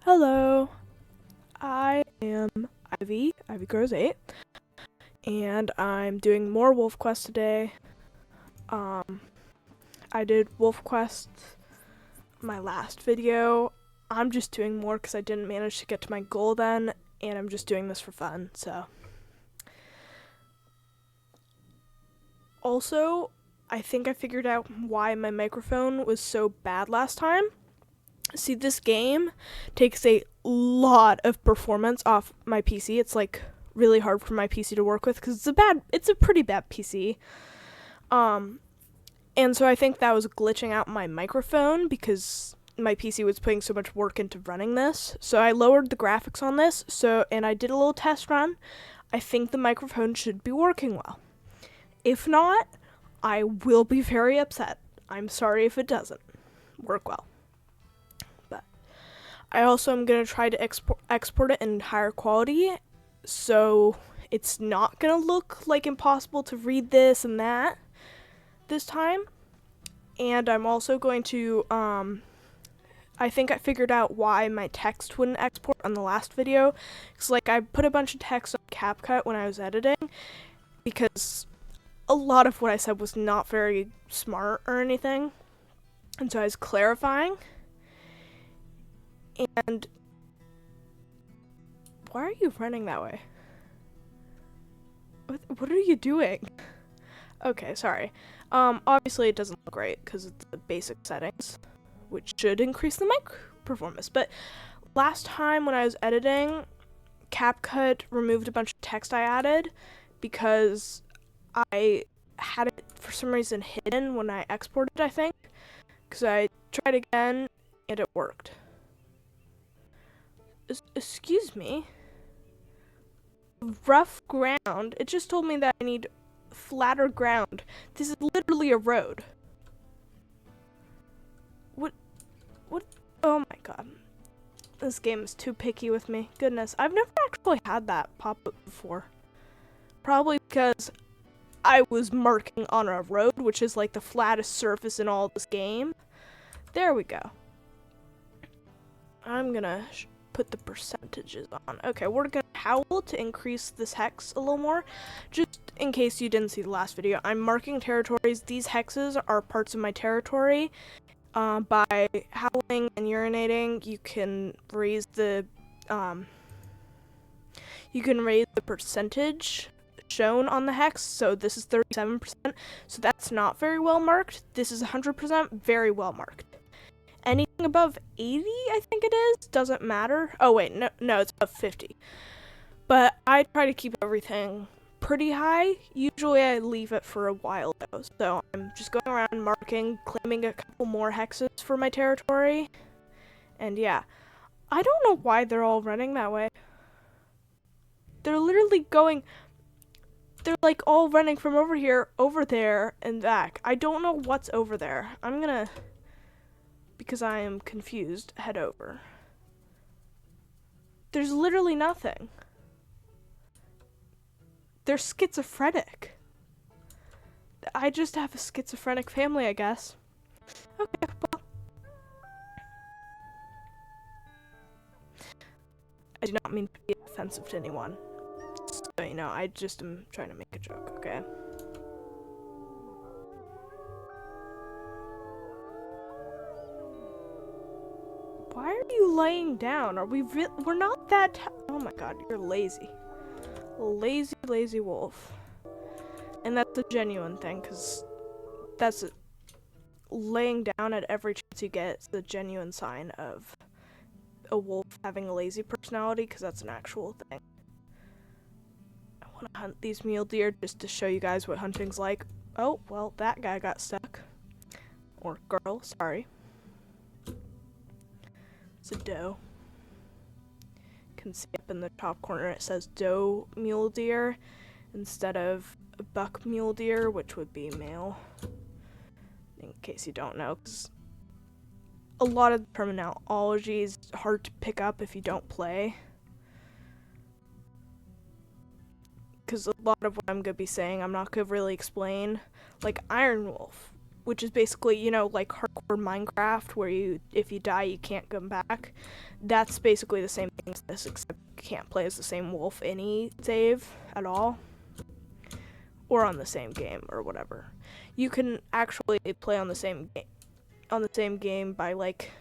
Hello, I am Ivygrows8, and I'm doing more Wolfquest today. I did Wolfquest my last video. I'm just doing more because I didn't manage to get to my goal then, and I'm just doing this for fun, so. Also, I think I figured out why my microphone was so bad last time. See, this game takes a lot of performance off my PC. It's like really hard for my PC to work with because it's a pretty bad PC. And so I think that was glitching out my microphone because my PC was putting so much work into running this. So I lowered the graphics on this. And I did a little test run. I think the microphone should be working well. If not, I will be very upset. I'm sorry if it doesn't work well. I also am going to try to export it in higher quality, so it's not going to look like impossible to read this and that this time. And I'm also going to, I think I figured out why my text wouldn't export on the last video. Because, I put a bunch of text on CapCut when I was editing, because a lot of what I said was not very smart or anything. And so I was clarifying. And why are you running that way? What are you doing? Okay, sorry. Obviously it doesn't look great because it's the basic settings, which should increase the mic performance. But last time when I was editing, CapCut removed a bunch of text I added because I had it for some reason hidden when I exported, I think. Because I tried again and it worked. Excuse me. Rough ground. It just told me that I need flatter ground. This is literally a road. What? Oh my god. This game is too picky with me. Goodness. I've never actually had that pop up before. Probably because I was marking on a road, which is like the flattest surface in all this game. There we go. I'm gonna put the percentages on. Okay, we're gonna howl to increase this hex a little more. Just in case you didn't see the last video, I'm marking territories. These hexes are parts of my territory. By howling and urinating, you can raise the percentage shown on the hex. So this is 37%. So that's not very well marked. This is 100% very well marked. Anything above 80, I think it is, doesn't matter. Oh wait, no, it's above 50. But I try to keep everything pretty high. Usually I leave it for a while though. So I'm just going around marking, claiming a couple more hexes for my territory. And yeah, I don't know why they're all running that way. They're literally they're like all running from over here, over there, and back. I don't know what's over there. I'm gonna, because I am confused, head over. There's literally nothing. They're schizophrenic. I just have a schizophrenic family, I guess. Okay, well. I do not mean to be offensive to anyone. So, I just am trying to make a joke, okay? Why are you laying down? Are we we're not that oh my god, you're lazy. Lazy wolf. And that's a genuine thing, because that's laying down at every chance you get is a genuine sign of a wolf having a lazy personality, because that's an actual thing. I want to hunt these mule deer just to show you guys what hunting's like. Oh, well, that guy got stuck. Or girl, sorry. It's a doe. You can see up in the top corner it says doe mule deer instead of a buck mule deer, which would be male. In case you don't know, because a lot of the terminology is hard to pick up if you don't play. Because a lot of what I'm going to be saying, I'm not going to really explain. Like iron wolf. which is basically, you know, like hardcore Minecraft, where if you die, you can't come back. That's basically the same thing as this, except you can't play as the same wolf any save at all, or on the same game or whatever. You can actually play on the same game by like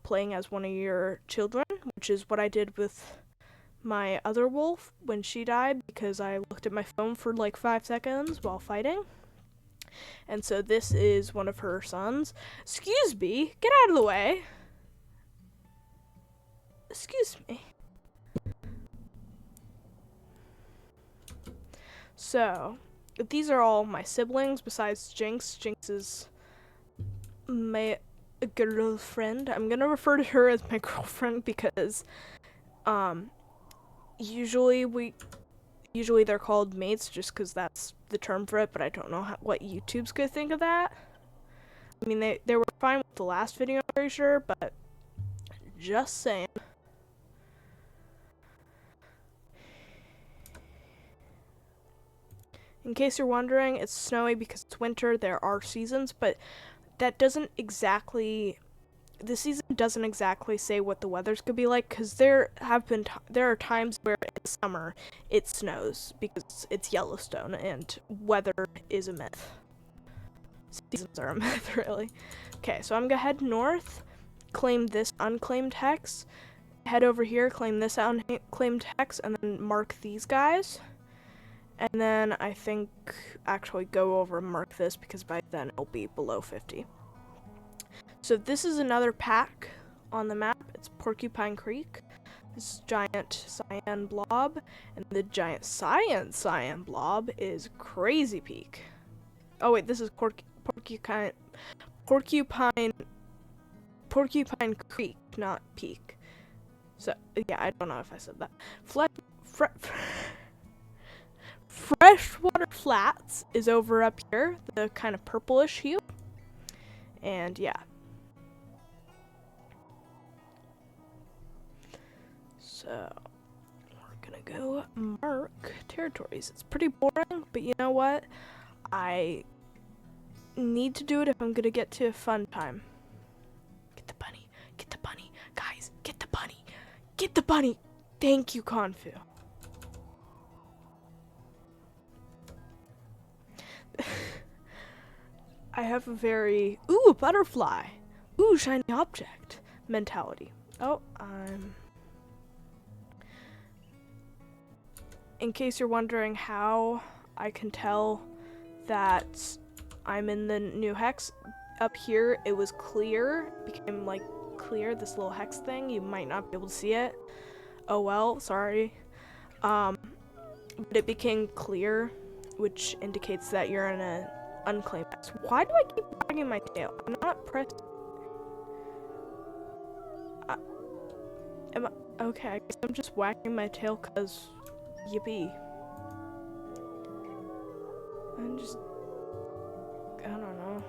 playing as one of your children, which is what I did with my other wolf when she died, because I looked at my phone for like 5 seconds while fighting. And so this is one of her sons. Excuse me, get out of the way. Excuse me. So, these are all my siblings besides Jinx. Jinx is my girlfriend. I'm gonna refer to her as my girlfriend because usually they're called mates just because that's the term for it, but I don't know what YouTube's gonna think of that. I mean, they were fine with the last video, I'm pretty sure, but just saying. In case you're wondering, it's snowy because it's winter. There are seasons, but that doesn't exactly, the season doesn't exactly say what the weather's gonna be like, because there are times where in summer it snows because it's Yellowstone and weather is a myth. Seasons are a myth, really. Okay, so I'm gonna head north, claim this unclaimed hex, head over here, claim this unclaimed hex, and then mark these guys. And then I think actually go over and mark this because by then it'll be below 50. So this is another pack on the map. It's Porcupine Creek. This giant cyan blob. And the giant cyan blob is Crazy Peak. Oh wait, this is Porcupine Creek, not Peak. So yeah, I don't know if I said that. Freshwater Flats is over up here, the kind of purplish hue. And yeah. So, we're gonna go mark territories. It's pretty boring, but you know what? I need to do it if I'm gonna get to a fun time. Get the bunny. Get the bunny. Guys, get the bunny. Get the bunny. Thank you, Confu. I have a very, ooh, butterfly, ooh, shiny object mentality. Oh, in case you're wondering how I can tell that I'm in the new hex, up here it was clear, became like clear, this little hex thing. You might not be able to see it. Oh well, sorry. But it became clear, which indicates that you're in an unclaimed hex. Why do I keep wagging my tail? I'm not pressed. Okay, I guess I'm just wagging my tail cause yippee. I don't know.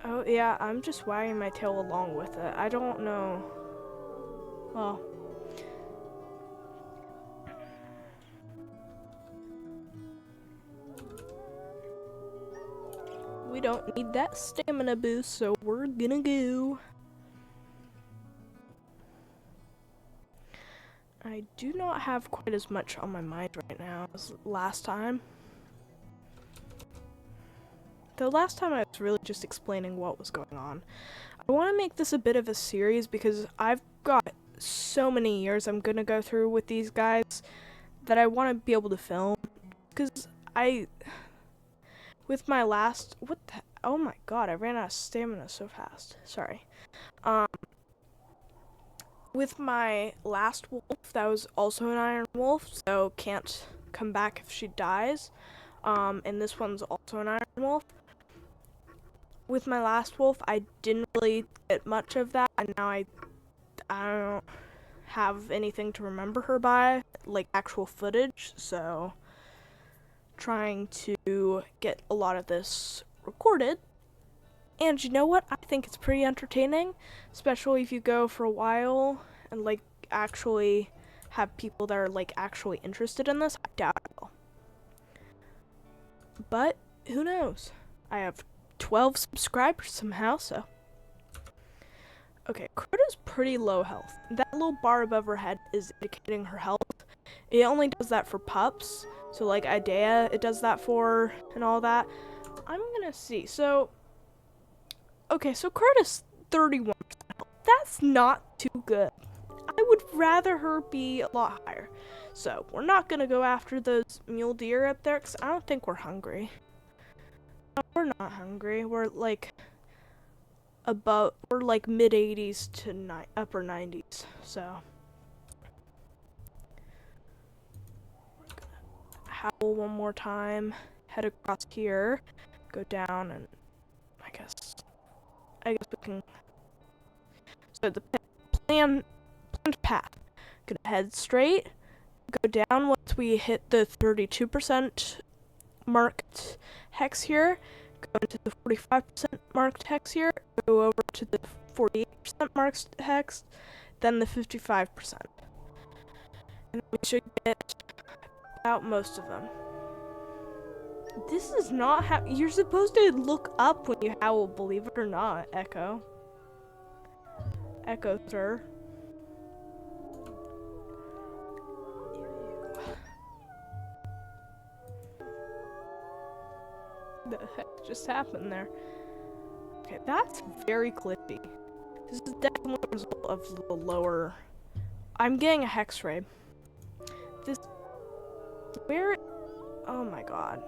Oh yeah, I'm just wagging my tail along with it. I don't know. Well. We don't need that stamina boost, so we're gonna go. I do not have quite as much on my mind right now as last time. The last time I was really just explaining what was going on. I want to make this a bit of a series because I've got so many years I'm gonna go through with these guys that I want to be able to film. Because with my last, oh my god, I ran out of stamina so fast. Sorry. With my last wolf, that was also an iron wolf, so can't come back if she dies. And this one's also an iron wolf. With my last wolf, I didn't really get much of that, and now I don't have anything to remember her by, like actual footage, so trying to get a lot of this recorded. And you know what? I think it's pretty entertaining, especially if you go for a while and like actually have people that are like actually interested in this. I doubt I will. But who knows? I have 12 subscribers somehow, so. Okay, Crota's pretty low health. That little bar above her head is indicating her health. It only does that for pups. So like Idea, it does that for and all that. I'm gonna see. So, okay, so Crota's 31%. That's not too good. I would rather her be a lot higher. So, we're not gonna go after those mule deer up there because I don't think we're hungry. No, we're not hungry. We're like we're like mid 80s to upper 90s. So, we're gonna howl one more time, head across here, go down, and I guess we can. So the planned path. Gonna head straight, go down once we hit the 32% marked hex here, go into the 45% marked hex here, go over to the 48% marked hex, then the 55%. And we should get out most of them. This is not how you're supposed to look up when you howl, believe it or not, Echo. Echo, sir. The heck just happened there? Okay, that's very clippy. This is definitely a result of the lower. I'm getting a hex ray. Oh my god.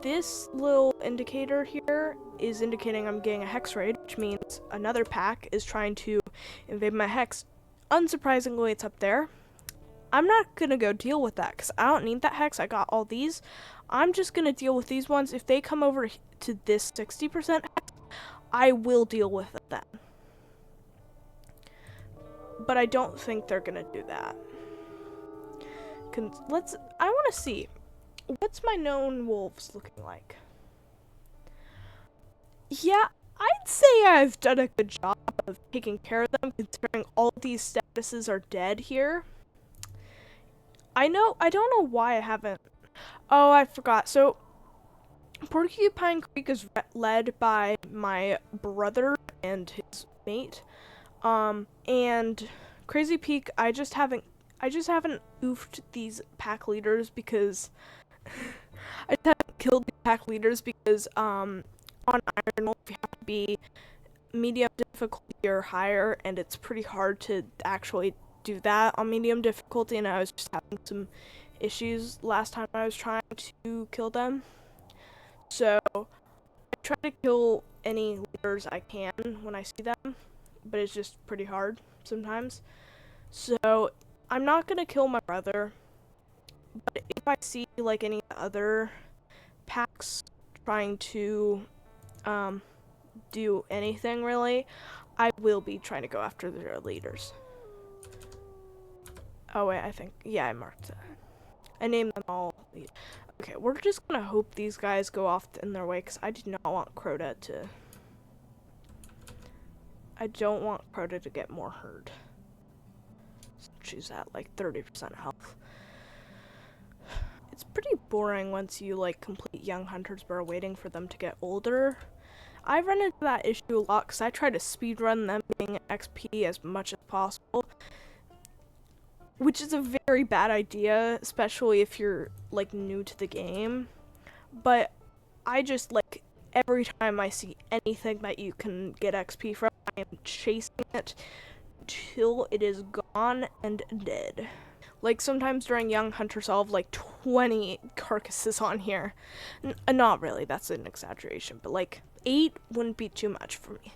This little indicator here is indicating I'm getting a hex raid, which means another pack is trying to invade my hex. Unsurprisingly, it's up there. I'm not gonna go deal with that because I don't need that hex. I got all these. I'm just gonna deal with these ones. If they come over to this 60% hex, I will deal with it then. But I don't think they're gonna do that. I want to see. What's my known wolves looking like? Yeah, I'd say I've done a good job of taking care of them, considering all these statuses are dead here. I don't know why I haven't. Oh, I forgot. So, Porcupine Creek is led by my brother and his mate. And Crazy Peak, I just haven't oofed these pack leaders because I just haven't killed the pack leaders because on Iron Wolf you have to be medium difficulty or higher, and it's pretty hard to actually do that on medium difficulty, and I was just having some issues last time I was trying to kill them. So I try to kill any leaders I can when I see them, but it's just pretty hard sometimes. So I'm not gonna kill my brother, but if I see like any other packs trying to do anything really, I will be trying to go after their leaders. Oh wait, yeah, I marked that. I named them all. Okay, we're just gonna hope these guys go off in their way because I do not want Crota to. I don't want Crota to get more hurt. So she's at like 30% health. It's pretty boring once you like complete young hunters but are waiting for them to get older. I've run into that issue a lot because I try to speedrun them getting XP as much as possible, which is a very bad idea, especially if you're like new to the game. But I just like every time I see anything that you can get XP from, I am chasing it till it is gone and dead. Like sometimes during young hunters I'll have like 20 carcasses on here. Not really, that's an exaggeration, but like 8 wouldn't be too much for me.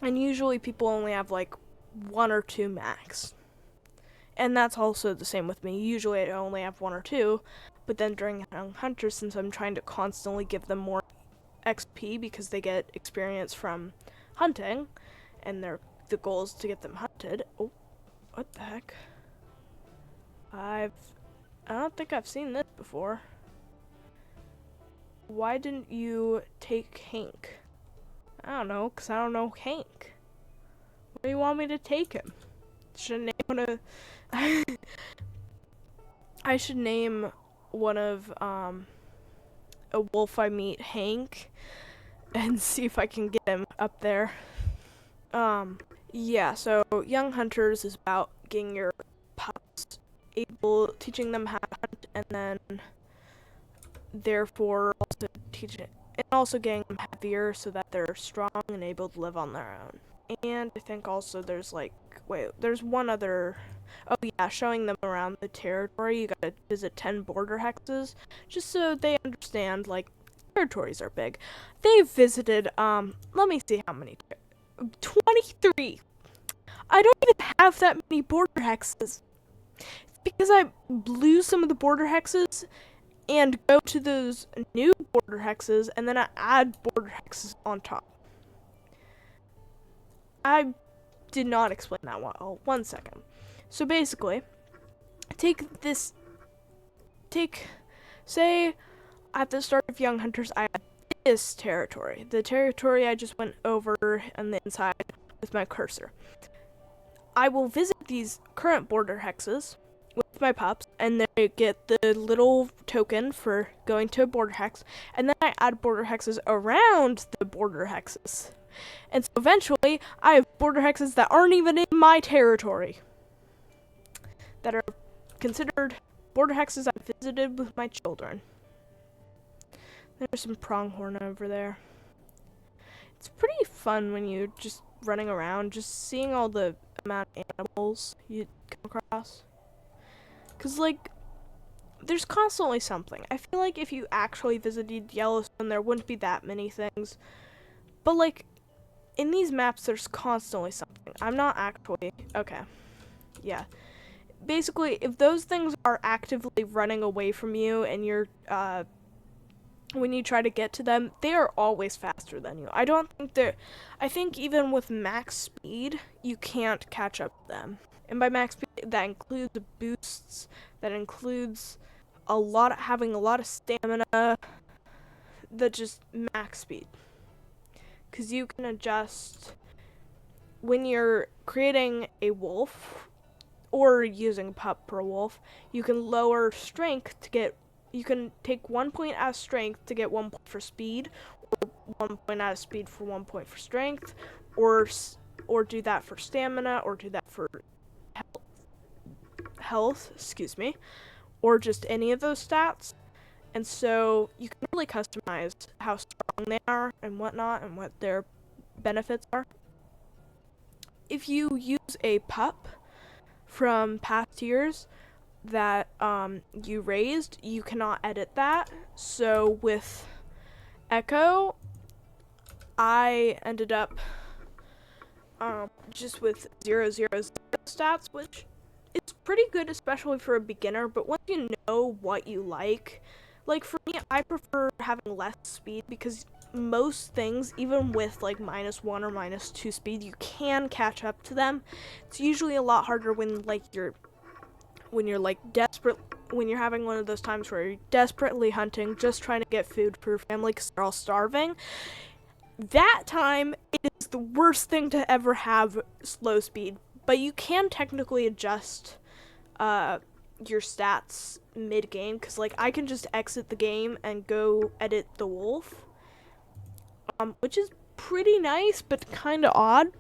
And usually people only have like 1 or 2 max. And that's also the same with me. Usually I only have 1 or 2, but then during young hunters, since I'm trying to constantly give them more XP because they get experience from hunting, and the goal is to get them hunted. Oh, what the heck? I don't think I've seen this before. Why didn't you take Hank? I don't know, because I don't know Hank. Where do you want me to take him? Should name one of I should name one of a wolf I meet Hank and see if I can get him up there. Yeah, so Young Hunters is about getting your pups teaching them how to hunt, and then therefore also getting them heavier so that they're strong and able to live on their own. And I think also there's there's one other, oh yeah, showing them around the territory. You gotta visit 10 border hexes, just so they understand, like, territories are big. They've visited, let me see how many, 23. I don't even have that many border hexes. It's because I blew some of the border hexes and go to those new border hexes, and then I add border hexes on top. I did not explain that well. 1 second. So basically, say at the start of Young Hunters, I had this territory. The territory I just went over on the inside with my cursor. I will visit these current border hexes with my pups, and they get the little token for going to a border hex, and then I add border hexes around the border hexes. And so eventually, I have border hexes that aren't even in my territory, that are considered border hexes I've visited with my children. There's some pronghorn over there. It's pretty fun when you're just running around, just seeing all the amount of animals you come across. Because, like, there's constantly something. I feel like if you actually visited Yellowstone, there wouldn't be that many things. But, like, in these maps, there's constantly something. I'm not actually... Okay. Yeah. Basically, if those things are actively running away from you and you're, when you try to get to them, they are always faster than you. I think even with max speed, you can't catch up to them. And by max speed, that includes boosts, that includes having a lot of stamina, that just max speed. Because you can adjust, when you're creating a wolf, or using a pup per wolf, you can lower strength you can take 1 point out of strength to get 1 point for speed, or 1 point out of speed for 1 point for strength, or do that for stamina, or do that for health, or just any of those stats. And so you can really customize how strong they are and whatnot, and what their benefits are. If you use a pup from past years that you raised, you cannot edit that. So with Echo, I ended up just with 000 stats, which is pretty good, especially for a beginner. But once you know what you like for me, I prefer having less speed, because most things, even with like -1 or -2 speed, you can catch up to them. It's usually a lot harder when you're desperate, when you're having one of those times where you're desperately hunting, just trying to get food for your family because they're all starving. That time, it is the worst thing to ever have slow speed. But you can technically adjust your stats mid-game, because like I can just exit the game and go edit the wolf, which is pretty nice, but kind of odd.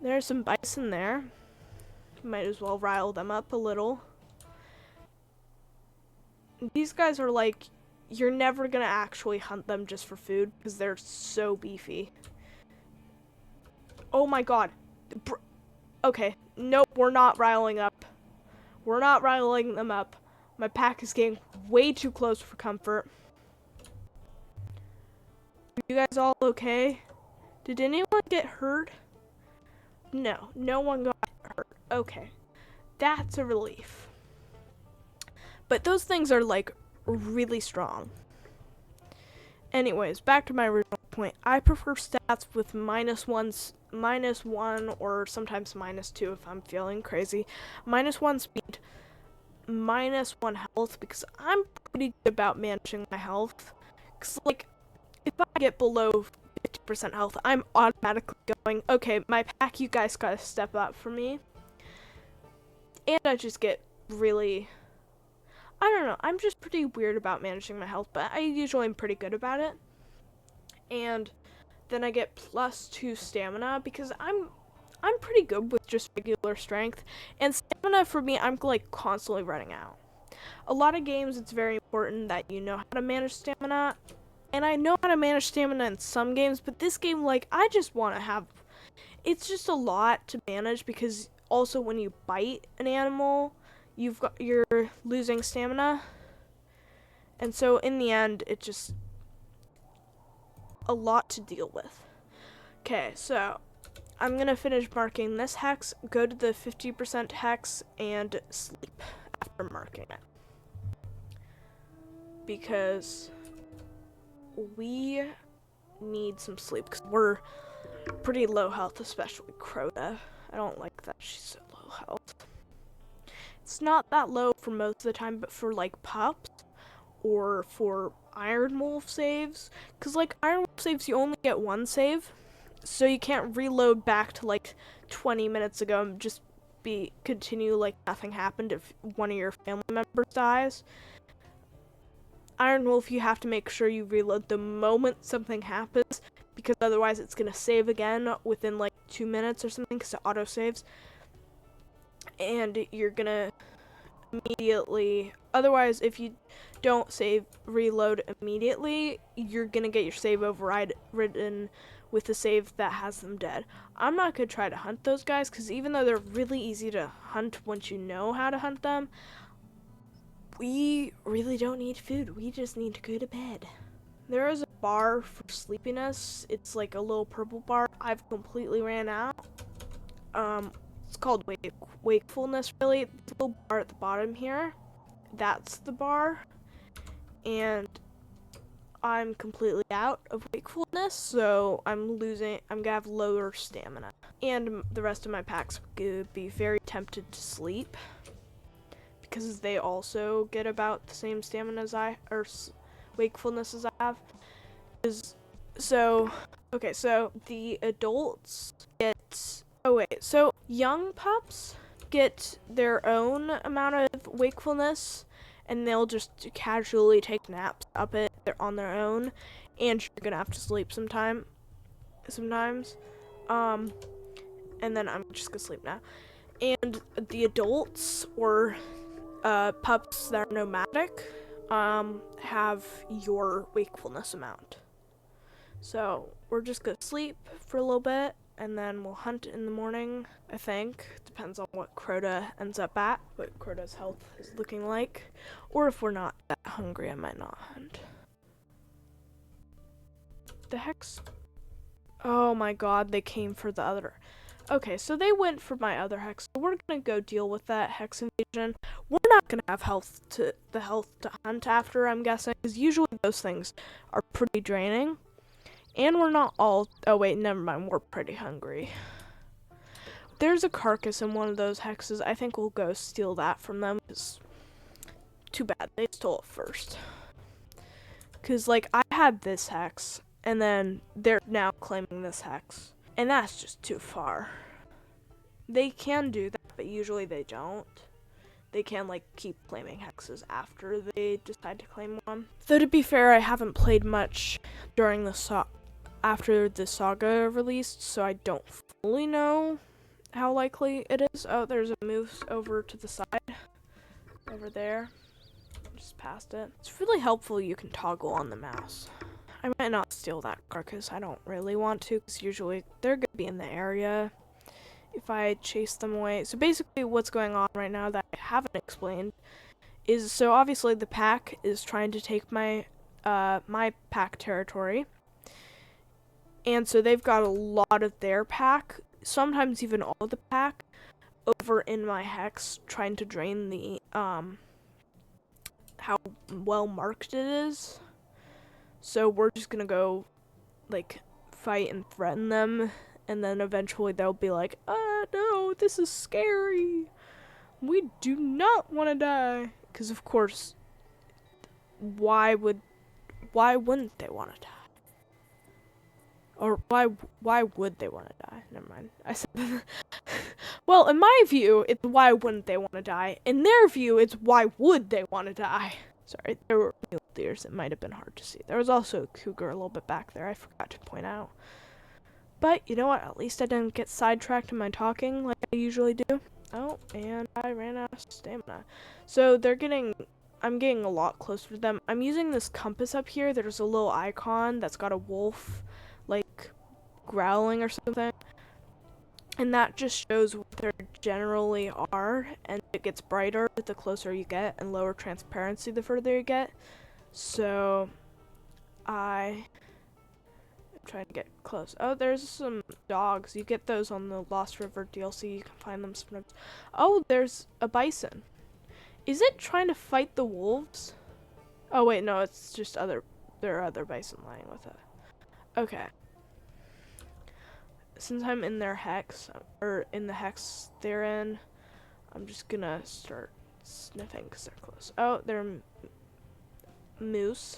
There's some bison there. Might as well rile them up a little. These guys are like, you're never gonna actually hunt them just for food, because they're so beefy. Oh my god. Okay, nope, we're not riling up. We're not riling them up. My pack is getting way too close for comfort. Are you guys all okay? Did anyone get hurt? No, no one got hurt. Okay, that's a relief. But those things are like really strong. Anyways, back to my original point. I prefer stats with -1 or sometimes -2 if I'm feeling crazy. -1 speed, -1 health, because I'm pretty good about managing my health. Because like, if I get below 30% health, I'm automatically going, okay, my pack, you guys gotta step up for me. And I just get really, I don't know, I'm just pretty weird about managing my health, but I usually am pretty good about it. And then I get +2 stamina because I'm pretty good with just regular strength. And stamina for me, I'm like constantly running out. A lot of games, it's very important that you know how to manage stamina. And I know how to manage stamina in some games, but this game, like, I just want to have, it's just a lot to manage because also when you bite an animal, you're losing stamina. And so in the end, it's just a lot to deal with. Okay, so I'm gonna finish marking this hex, go to the 50% hex, and sleep after marking it. Because we need some sleep, because we're pretty low health, especially Crota. I don't like that she's so low health. It's not that low for most of the time, but for like pups or for Iron Wolf saves, because like Iron Wolf saves, you only get one save, so you can't reload back to like 20 minutes ago and just continue like nothing happened if one of your family members dies. Iron Wolf, you have to make sure you reload the moment something happens, because otherwise it's gonna save again within like 2 minutes or something, because it auto saves, and you're gonna immediately, otherwise if you don't reload immediately, you're gonna get your save overridden with a save that has them dead. I'm not gonna try to hunt those guys, because even though they're really easy to hunt once you know how to hunt them, we really don't need food. We just need to go to bed. There is a bar for sleepiness. It's like a little purple bar. I've completely ran out. It's called wakefulness, really. The little bar at the bottom here, that's the bar. And I'm completely out of wakefulness, so I'm gonna have lower stamina. And the rest of my packs would be very tempted to sleep, because they also get about the same stamina as wakefulness as I have. So the adults get, so young pups get their own amount of wakefulness, and they'll just casually take naps they're on their own, and you're gonna have to sleep sometimes. And then I'm just gonna sleep now. And the adults, or pups that are nomadic, have your wakefulness amount. So we're just gonna sleep for a little bit, and then we'll hunt in the morning, I think. Depends on what Crota ends up at, what Crota's health is looking like. Or if we're not that hungry, I might not hunt. The hex? Oh my god, they came for the other. Okay, so they went for my other hex, so we're gonna go deal with that hex invasion. We're not gonna have the health to hunt after, I'm guessing, because usually those things are pretty draining. And we're not all, oh wait, never mind, we're pretty hungry. There's a carcass in one of those hexes. I think we'll go steal that from them. It's too bad, they stole it first. Because, like, I had this hex, and then they're now claiming this hex. And that's just too far. They can do that, but usually they don't. They can, like, keep claiming hexes after they decide to claim one. Though, to be fair, I haven't played much during after the saga released, so I don't fully know how likely it is. Oh, there's a move over to the side. Over there. Just past it. It's really helpful you can toggle on the mouse. I might not steal that carcass. I don't really want to, because usually they're going to be in the area if I chase them away. So basically what's going on right now that I haven't explained is, so obviously the pack is trying to take my pack territory. And so they've got a lot of their pack, sometimes even all of the pack, over in my hex, trying to drain the, how well marked it is. So we're just gonna go, like, fight and threaten them, and then eventually they'll be like, no, this is scary. We do not want to die. Because, of course, why wouldn't they want to die? Or why would they want to die? Never mind. I said well, in my view, it's why wouldn't they want to die. In their view, it's why would they want to die. Sorry, there were mule deers. It might have been hard to see. There was also a cougar a little bit back there. I forgot to point out. But you know what? At least I didn't get sidetracked in my talking like I usually do. Oh, and I ran out of stamina. So I'm getting a lot closer to them. I'm using this compass up here. There's a little icon that's got a wolf, like, growling or something. And that just shows what they generally are, and it gets brighter the closer you get, and lower transparency the further you get. So, I'm trying to get close. Oh, there's some dogs. You get those on the Lost River DLC. You can find them sometimes. Oh, there's a bison. Is it trying to fight the wolves? Oh, wait, no, it's just there are other bison lying with it. Okay. Since I'm in their hex, or in the hex they're in, I'm just gonna start sniffing because they're close. Oh, they're moose.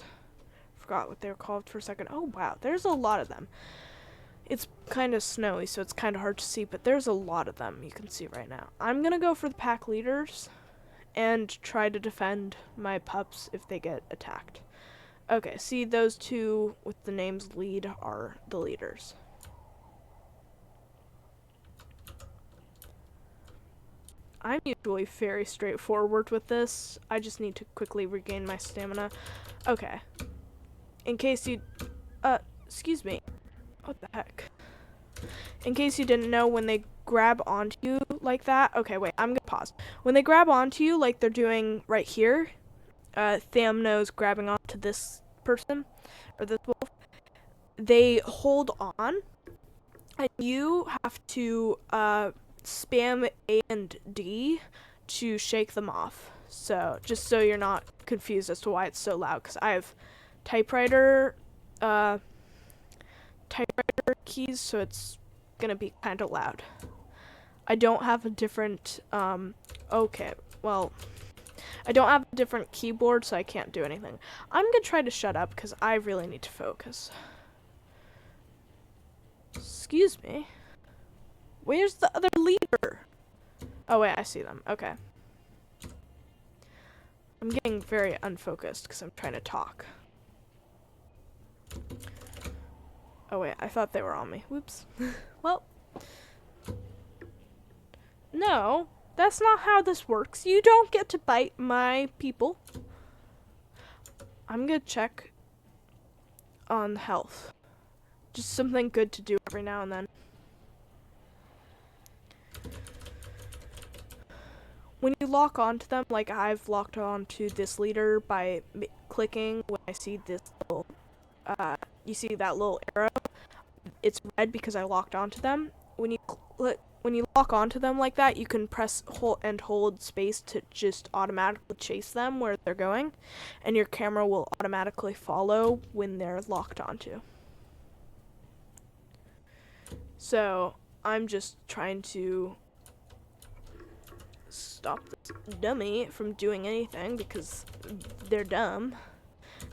Forgot what they were called for a second. Oh, wow, there's a lot of them. It's kind of snowy, so it's kind of hard to see, but there's a lot of them you can see right now. I'm gonna go for the pack leaders and try to defend my pups if they get attacked. Okay, see, those two with the names lead are the leaders. I'm usually very straightforward with this. I just need to quickly regain my stamina. Okay. In case you... excuse me. What the heck? In case you didn't know, when they grab onto you like that... Okay, wait, I'm gonna pause. When they grab onto you like they're doing right here, Thamno's grabbing onto this person, or this wolf, they hold on, and you have to, spam A and D to shake them off. So, just so you're not confused as to why it's so loud, because I have typewriter keys, so it's gonna be kind of loud. I don't have a different, okay, well, I don't have a different keyboard, so I can't do anything. I'm gonna try to shut up, because I really need to focus. Excuse me. Where's the other leader? Oh, wait, I see them. Okay. I'm getting very unfocused because I'm trying to talk. Oh, wait, I thought they were on me. Whoops. Well. No, that's not how this works. You don't get to bite my people. I'm gonna check on health. Just something good to do every now and then. When you lock onto them, like I've locked onto this leader by clicking when I see this little, you see that little arrow? It's red because I locked onto them. When you lock onto them like that, you can press hold space to just automatically chase them where they're going, and your camera will automatically follow when they're locked onto. So, I'm just trying to stop this dummy from doing anything because they're dumb,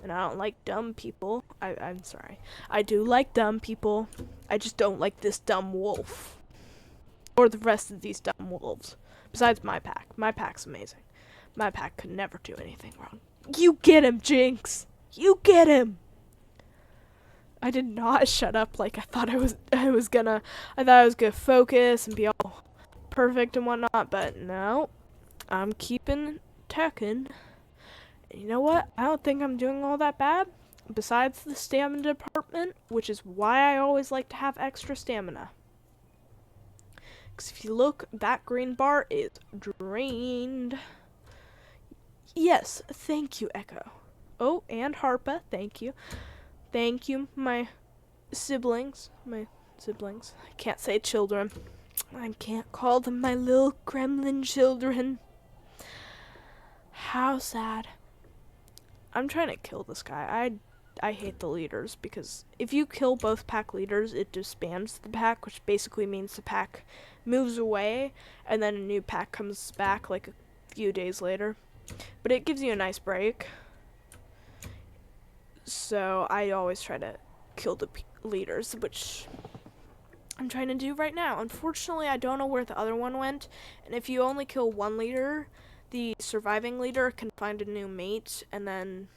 and I don't like dumb people. I'm sorry. I do like dumb people. I just don't like this dumb wolf. Or the rest of these dumb wolves. Besides my pack. My pack's amazing. My pack could never do anything wrong. You get him, Jinx! You get him! I did not shut up like I thought I was gonna focus and be all perfect and whatnot, but no, I'm keeping teching. And you know what? I don't think I'm doing all that bad, besides the stamina department, which is why I always like to have extra stamina. Because if you look, that green bar is drained. Yes, thank you, Echo. Oh, and Harpa, thank you. Thank you, my siblings. I can't say children. I can't call them my little gremlin children. How sad. I'm trying to kill this guy. I hate the leaders, because if you kill both pack leaders, it disbands the pack, which basically means the pack moves away, and then a new pack comes back like a few days later. But it gives you a nice break. So I always try to kill the leaders, which I'm trying to do right now. Unfortunately, I don't know where the other one went, and if you only kill one leader, the surviving leader can find a new mate, and then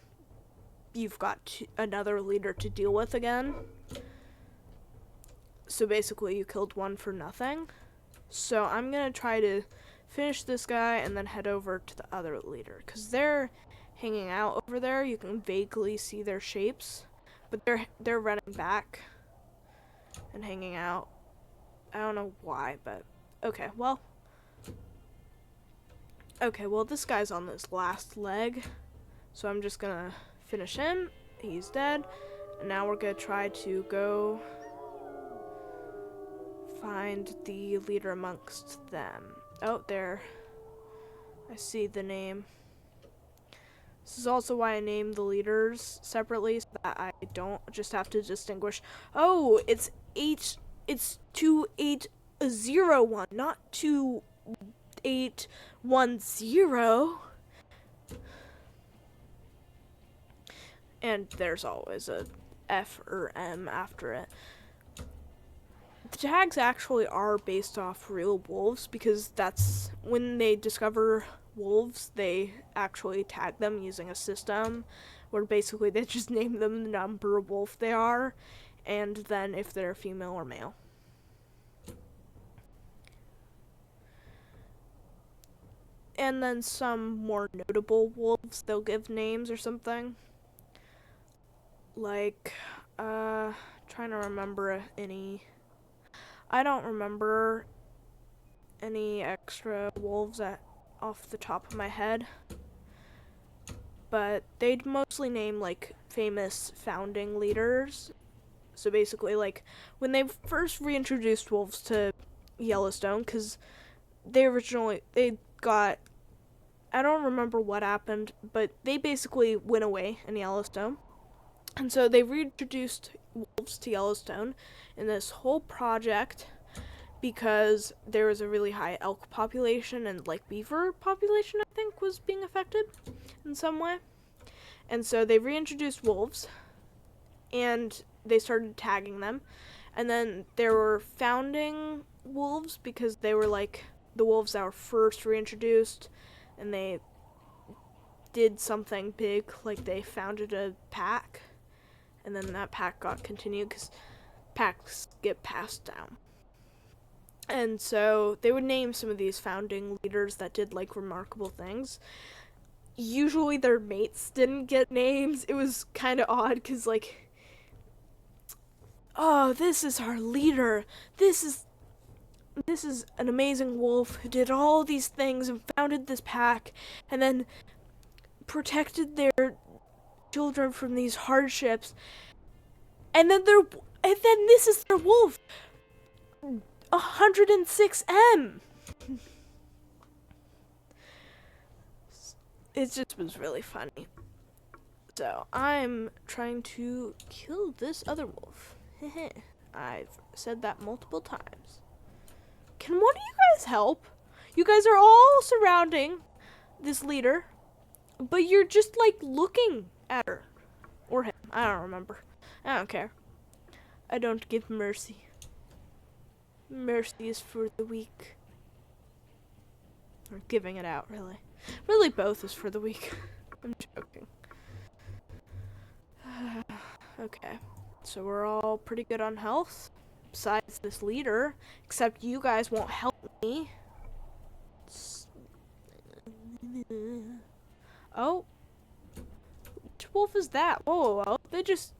you've got another leader to deal with again. So basically, you killed one for nothing. So I'm going to try to finish this guy and then head over to the other leader, because they're hanging out over there. You can vaguely see their shapes, but they're running back and hanging out. I don't know why, but okay, well, this guy's on this last leg, so I'm just gonna finish him. He's dead, and now we're gonna try to go find the leader amongst them. Oh, there. I see the name. This is also why I named the leaders separately, so that I don't just have to distinguish. Oh, it's 2801, not 2810. And there's always a F or M after it. The tags actually are based off real wolves, because that's when they discover wolves, they actually tag them using a system where basically they just name them the number of wolf they are, and then if they're female or male. And then some more notable wolves, they'll give names or something. Like, trying to remember any. I don't remember any extra wolves off the top of my head, but they'd mostly name like famous founding leaders. So basically, like when they first reintroduced wolves to Yellowstone, because they got, I don't remember what happened, but they basically went away in Yellowstone. And so they reintroduced wolves to Yellowstone in this whole project because there was a really high elk population and like beaver population, I think, was being affected in some way. And so they reintroduced wolves and they started tagging them. And then there were founding wolves because they were like the wolves that were first reintroduced, and they did something big, like they founded a pack, and then that pack got continued because packs get passed down. And so they would name some of these founding leaders that did like remarkable things. Usually their mates didn't get names. It was kind of odd because like, oh, this is our leader. This is an amazing wolf who did all these things and founded this pack and then protected their children from these hardships. And then this is their wolf. 106M. It just was really funny. So I'm trying to kill this other wolf. I've said that multiple times. Can one of you guys help? You guys are all surrounding this leader, but you're just like looking at her. Or him. I don't remember. I don't care. I don't give mercy. Mercy is for the weak. Or giving it out, really. Really, both is for the weak. I'm joking. Okay. So we're all pretty good on health. Besides this leader. Except you guys won't help me. Oh. Which wolf is that? Whoa, they just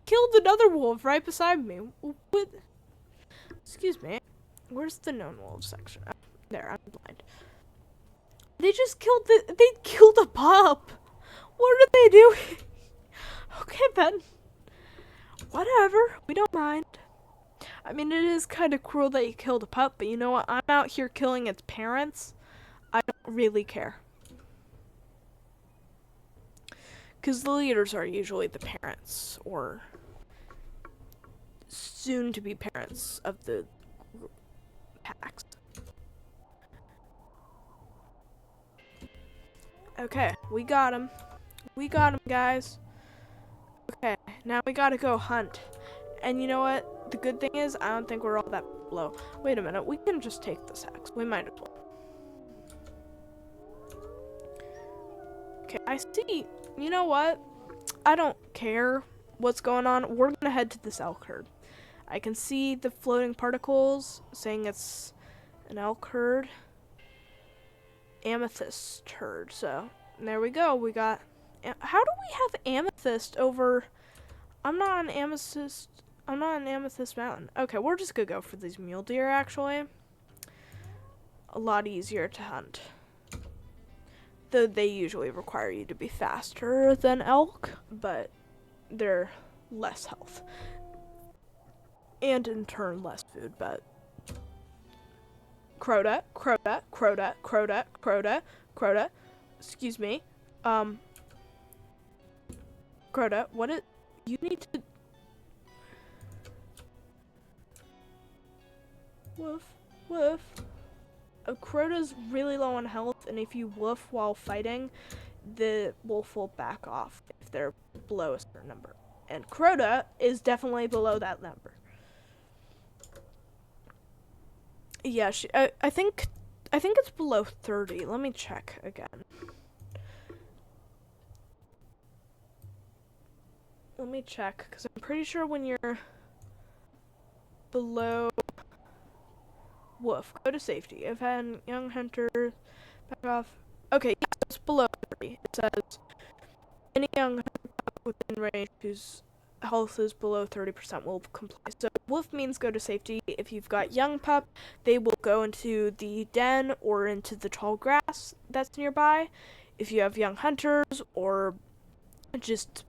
killed another wolf right beside me. What? Excuse me. Where's the known wolves section? Oh, there, I'm blind. They just killed they killed a pup. What are they doing? Okay, then. Whatever. We don't mind. I mean, it is kind of cruel that you killed a pup, but you know what? I'm out here killing its parents. I don't really care. Because the leaders are usually the parents, or soon-to-be parents of the packs. Okay, we got him. We got him, guys. Okay, now we gotta go hunt. And you know what? The good thing is, I don't think we're all that low. Wait a minute, we can just take this axe. We might as well. Okay, I see. You know what? I don't care what's going on. We're gonna head to this elk herd. I can see the floating particles saying it's an elk herd. Amethyst herd. So, there we go. We got... How do we have amethyst over... I'm not on Amethyst Mountain. Okay, we're just gonna go for these mule deer, actually. A lot easier to hunt. Though they usually require you to be faster than elk, but they're less health. And in turn, less food, but... Crota. Excuse me. Crota, what it... You need to... Woof. Crota's really low on health, and if you woof while fighting, the wolf will back off if they're below a certain number. And Crota is definitely below that number. Yeah, I think it's below 30. Let me check again. Let me check, because I'm pretty sure when you're below... Woof, go to safety. I've had young hunter back off. Okay, yes, it's below 30. It says, any young hunter within range whose health is below 30% will comply. So wolf means go to safety. If you've got young pup, they will go into the den or into the tall grass that's nearby. If you have young hunters or just...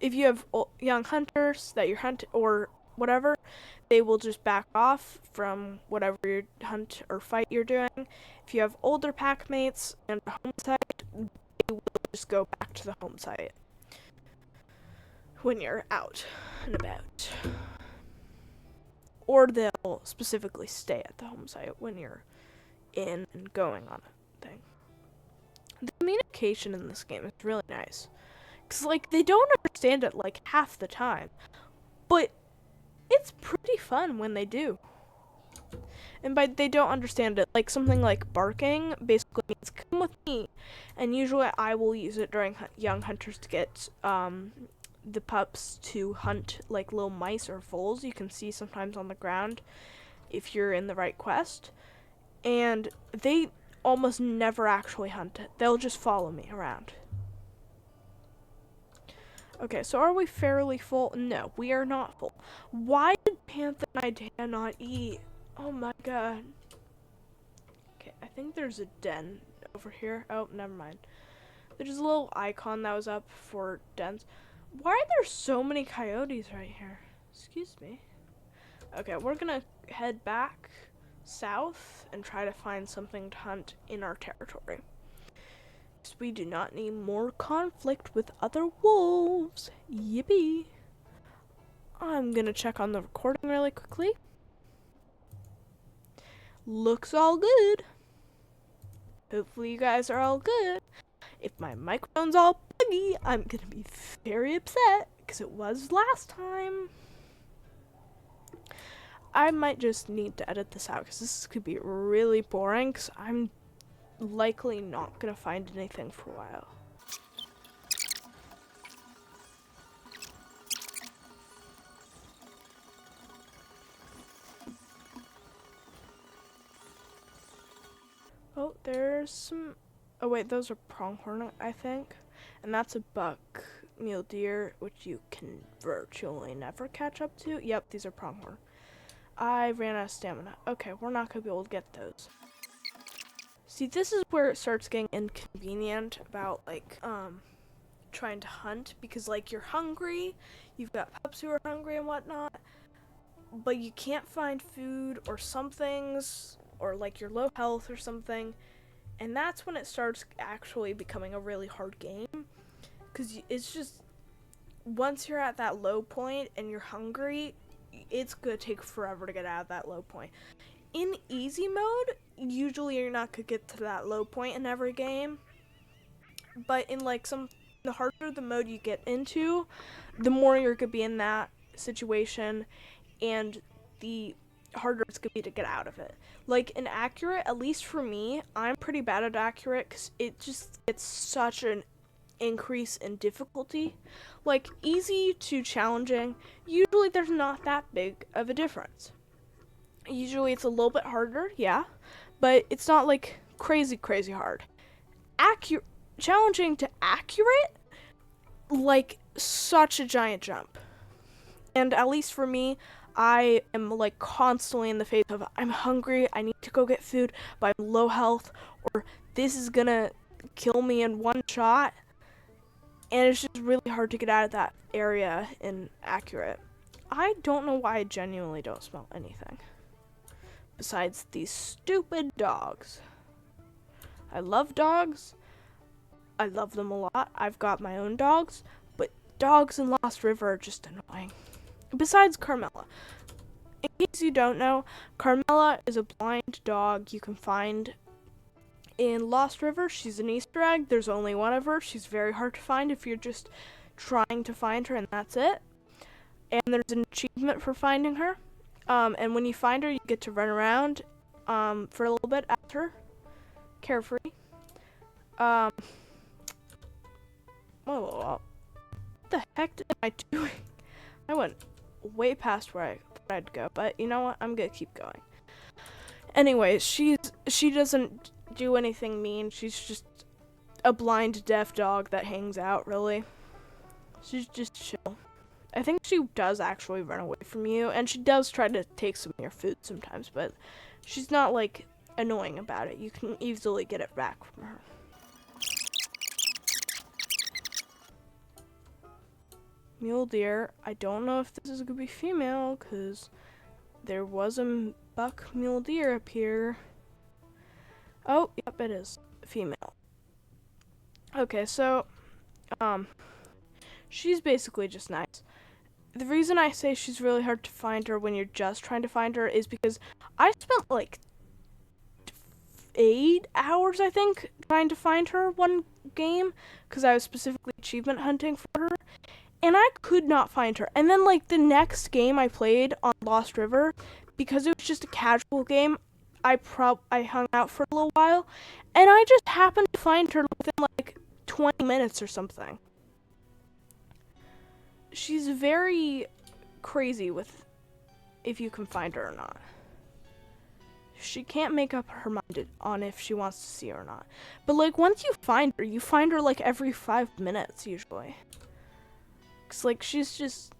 If you have young hunters that you're hunting or whatever, they will just back off from whatever your hunt or fight you're doing. If you have older pack mates and a home site, they will just go back to the home site when you're out and about. Or they'll specifically stay at the home site when you're in and going on a thing. The communication in this game is really nice. Because, like, they don't understand it, like, half the time. But it's pretty fun when they do. And by they don't understand it, like, something like barking basically means come with me. And usually I will use it during young hunters to get the pups to hunt, like, little mice or voles you can see sometimes on the ground if you're in the right quest. And they almost never actually hunt it. They'll just follow me around. Okay, so are we fairly full? No, we are not full. Why did Panther and I dare not eat? Oh my god. Okay, I think there's a den over here. Oh, never mind. There's a little icon that was up for dens. Why are there so many coyotes right here? Excuse me. Okay, we're gonna head back south and try to find something to hunt in our territory. We do not need more conflict with other wolves. Yippee. I'm gonna check on the recording really quickly. Looks all good. Hopefully you guys are all good. If my microphone's all buggy, I'm gonna be very upset because it was last time. I might just need to edit this out because this could be really boring because I'm likely not gonna find anything for a while. Oh, there's some... Oh wait, those are pronghorn, I think. And that's a buck mule deer, which you can virtually never catch up to. Yep, these are pronghorn. I ran out of stamina. Okay, we're not gonna be able to get those. See, this is where it starts getting inconvenient about, like, trying to hunt, because, like, you're hungry, you've got pups who are hungry and whatnot, but you can't find food or some things, or, like, you're low health or something, and that's when it starts actually becoming a really hard game, because it's just, once you're at that low point and you're hungry, it's gonna take forever to get out of that low point. In easy mode, usually you're not gonna get to that low point in every game, but in like some The harder the mode you get into, the more you're going to be in that situation, and the harder it's going to be to get out of it. Like, in accurate, at least for me, I'm pretty bad at accurate because it's such an increase in difficulty. Like, easy to challenging, usually there's not that big of a difference. Usually it's a little bit harder, yeah, but it's not like crazy hard. Challenging to accurate, like, such a giant jump. And at least for me, I am like constantly in the phase of I'm hungry, I need to go get food, but I'm low health, or this is gonna kill me in one shot. And it's just really hard to get out of that area in accurate. I don't know why I genuinely don't smell anything besides these stupid dogs. I love dogs. I love them a lot. I've got my own dogs, but dogs in Lost River are just annoying. Besides Carmela. In case you don't know, Carmela is a blind dog you can find in Lost River. She's an Easter egg. There's only one of her. She's very hard to find if you're just trying to find her, and that's it. And there's an achievement for finding her. And when you find her, you get to run around for a little bit after. Carefree. Whoa. What the heck am I doing? I went way past where I thought I'd go, but you know what? I'm gonna keep going. Anyways, she doesn't do anything mean. She's just a blind deaf dog that hangs out, really. She's just chill. I think she does actually run away from you, and she does try to take some of your food sometimes, but she's not, like, annoying about it. You can easily get it back from her. Mule deer. I don't know if this is gonna be female, because there was a buck mule deer up here. Oh, yep, it is female. Okay, so, she's basically just nice. The reason I say she's really hard to find her when you're just trying to find her is because I spent, like, 8 hours, I think, trying to find her one game, because I was specifically achievement hunting for her. And I could not find her. And then, like, the next game I played on Lost River, because it was just a casual game, I hung out for a little while, and I just happened to find her within, like, 20 minutes or something. She's very crazy with if you can find her or not. She can't make up her mind on if she wants to see her or not. But, like, once you find her, like, every 5 minutes, usually. Like, she's just,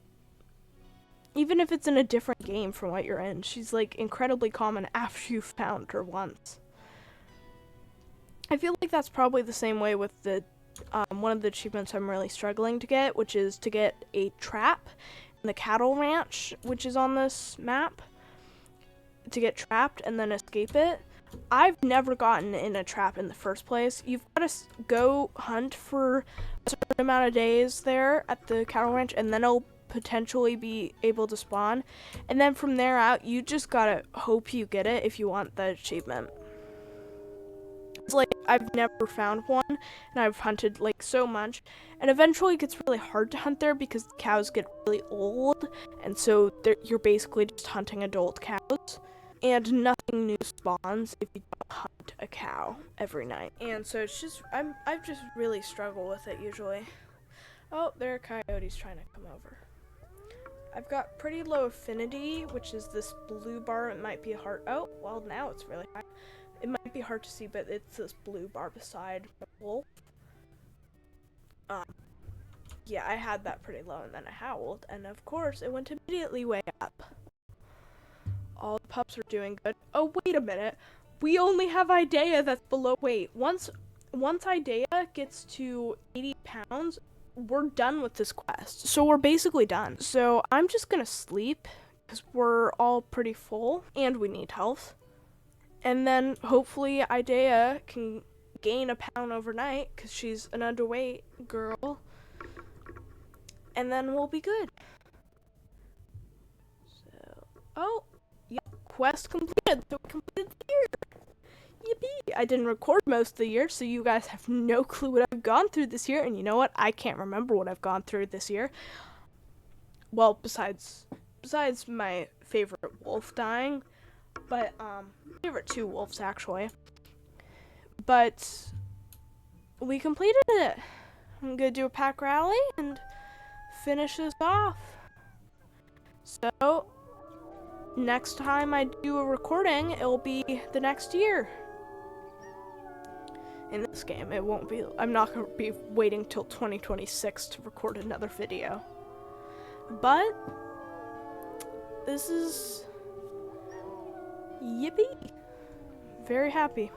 even if it's in a different game from what you're in, she's, like, incredibly common after you've found her once. I feel like that's probably the same way with the one of the achievements I'm really struggling to get, which is to get a trap in the cattle ranch, which is on this map, to get trapped and then escape it. I've never gotten in a trap in the first place. You've got to go hunt for a certain amount of days there at the cattle ranch, and then it'll potentially be able to spawn. And then from there out, you just gotta hope you get it if you want the achievement. It's like, I've never found one, and I've hunted, like, so much. And eventually it gets really hard to hunt there because the cows get really old, and so you're basically just hunting adult cows. And nothing new spawns if you don't hunt a cow every night. And so it's just, I've just really struggled with it usually. Oh, there are coyotes trying to come over. I've got pretty low affinity, which is this blue bar. It might be a heart. Oh, well, now it's really high. It might be hard to see, but it's this blue bar beside the wolf. Yeah, I had that pretty low, and then I howled, and of course, it went immediately way up. All the pups are doing good. Oh, wait a minute. We only have Idea that's below weight. Once Idea gets to 80 pounds, we're done with this quest. So we're basically done. So I'm just gonna sleep, because we're all pretty full, and we need health. And then hopefully Idea can gain a pound overnight, because she's an underweight girl. And then we'll be good. So, oh. Yep, quest completed. So we completed the year. Yippee! I didn't record most of the year, so you guys have no clue what I've gone through this year. And you know what? I can't remember what I've gone through this year. Well, besides my favorite wolf dying, but favorite 2 wolves actually. But we completed it. I'm gonna do a pack rally and finish this off. So next time I do a recording, it'll be the next year. In this game, it won't be. I'm not gonna be waiting till 2026 to record another video. But this is yippee. Very happy.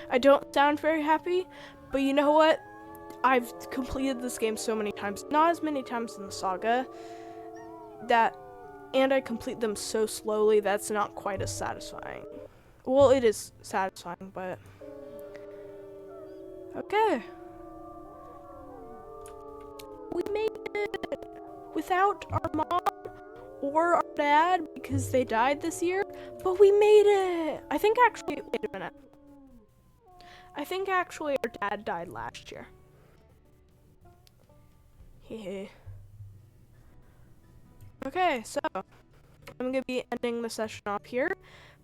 I don't sound very happy, but you know what? I've completed this game so many times, not as many times in the saga, and I complete them so slowly that's not quite as satisfying. Well, it is satisfying, but okay. We made it without our mom or our dad because they died this year, but we made it. I think actually, wait a minute. I think actually our dad died last year. Hehe. Okay, so I'm gonna be ending the session off here,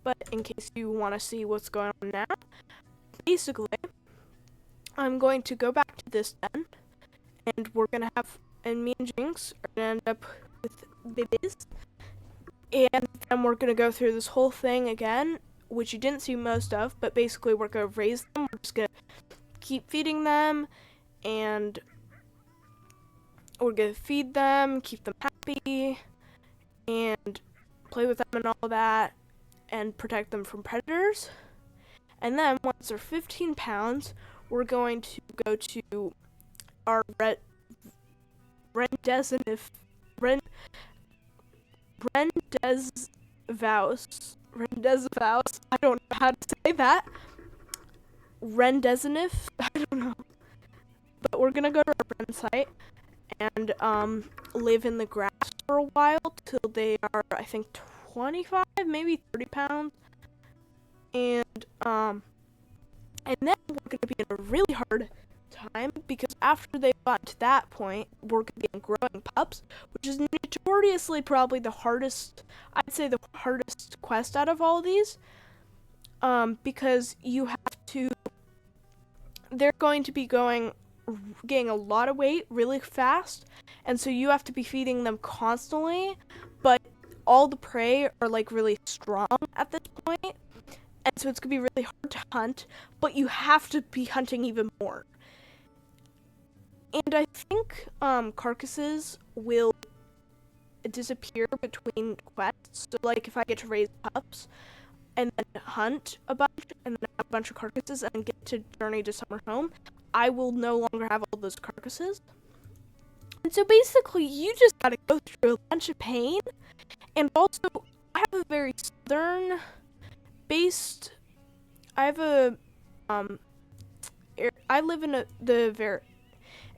but in case you want to see what's going on now, basically, I'm going to go back to this den, and we're gonna have, and me and Jinx are gonna end up with babies, and then we're gonna go through this whole thing again, which you didn't see most of, but basically we're gonna raise them. We're just gonna keep feeding them, and we're gonna feed them, keep them happy, and play with them and all that, and protect them from predators. And then once they're 15 pounds, we're going to go to our Rendezvous. I don't know how to say that. Rendezvous. I don't know. But we're gonna go to our Ren site and live in the grass for a while till they are, I think, 25, maybe 30 pounds. And then we're gonna be in a really hard time because after they've gotten to that point, we're gonna be in growing pups, which is notoriously probably the hardest, I'd say the hardest quest out of all of these, because you have to, they're going to be getting a lot of weight really fast, and so you have to be feeding them constantly, but all the prey are like really strong at this point, and so it's gonna be really hard to hunt, but you have to be hunting even more. And I think carcasses will disappear between quests. So like if I get to raise pups and then hunt a bunch and then have a bunch of carcasses and get to Journey to Summer Home, I will no longer have all those carcasses. And so basically you just gotta go through a bunch of pain. And also I have a very southern based, I live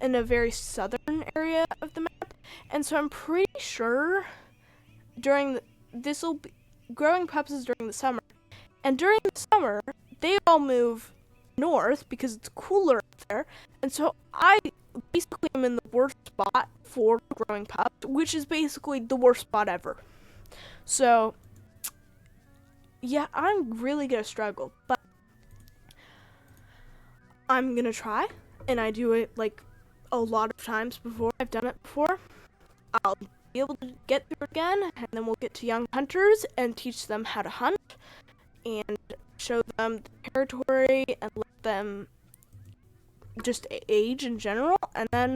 in a very southern area of the map, and so I'm pretty sure growing pups is during the summer, and during the summer they all move north because it's cooler up there, and so I basically am in the worst spot for growing pups, which is basically the worst spot ever. So yeah, I'm really gonna struggle, but I'm gonna try, and I do it like a lot of times before. I've done it before. I'll be able to get through again, and then we'll get to young hunters and teach them how to hunt and show them the territory and let them just age in general, and then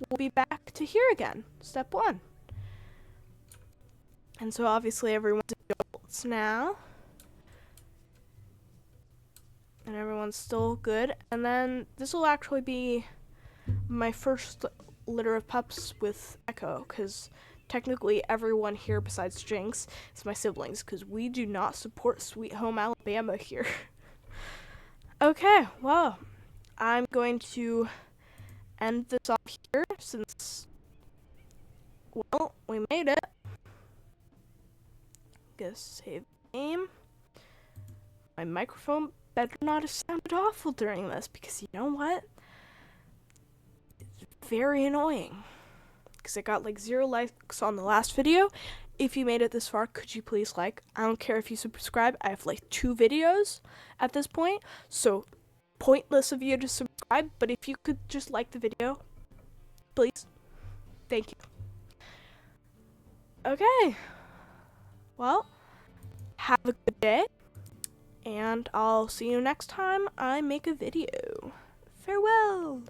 we'll be back to here again, step 1. And so obviously everyone's adults now, and everyone's still good, and then this will actually be my first litter of pups with Echo, because technically everyone here besides Jinx is my siblings, because we do not support Sweet Home Alabama here. Okay, well, I'm going to end this off here since, well, we made it. Gonna save the game. My my microphone better not have sounded awful during this, because you know what? It's very annoying. Because I got like 0 likes on the last video. If you made it this far, could you please like? I don't care if you subscribe. I have like 2 videos at this point, so pointless of you to subscribe, but if you could just like the video, please. Thank you. Okay. Well, have a good day, and I'll see you next time I make a video. Farewell!